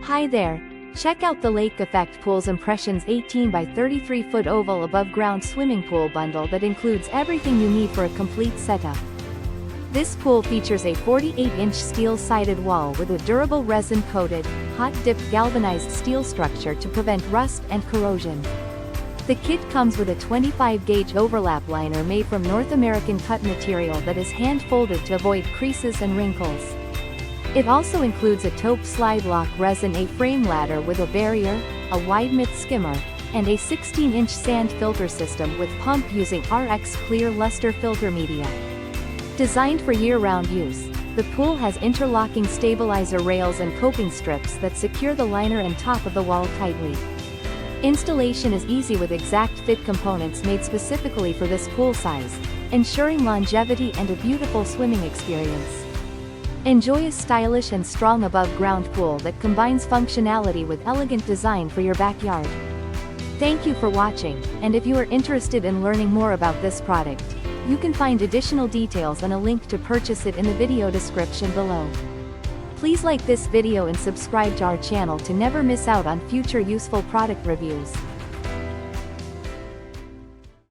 Hi there. Check out the Lake Effect Pools Impressions 18 by 33 foot oval above ground swimming pool bundle that includes everything you need for a complete setup. This pool features a 48-inch steel-sided wall with a durable resin-coated, hot-dipped galvanized steel structure to prevent rust and corrosion. The kit comes with a 25-gauge overlap liner made from North American cut material that is hand-folded to avoid creases and wrinkles. It also includes a taupe slide lock resin A-frame ladder with a barrier, a widemouth skimmer, and a 16-inch sand filter system with pump using RX clear luster filter media. Designed for year-round use, the pool has interlocking stabilizer rails and coping strips that secure the liner and top of the wall tightly. Installation is easy with exact fit components made specifically for this pool size, ensuring longevity and a beautiful swimming experience. Enjoy a stylish and strong above-ground pool that combines functionality with elegant design for your backyard. Thank you for watching, and if you are interested in learning more about this product, you can find additional details and a link to purchase it in the video description below. Please like this video and subscribe to our channel to never miss out on future useful product reviews.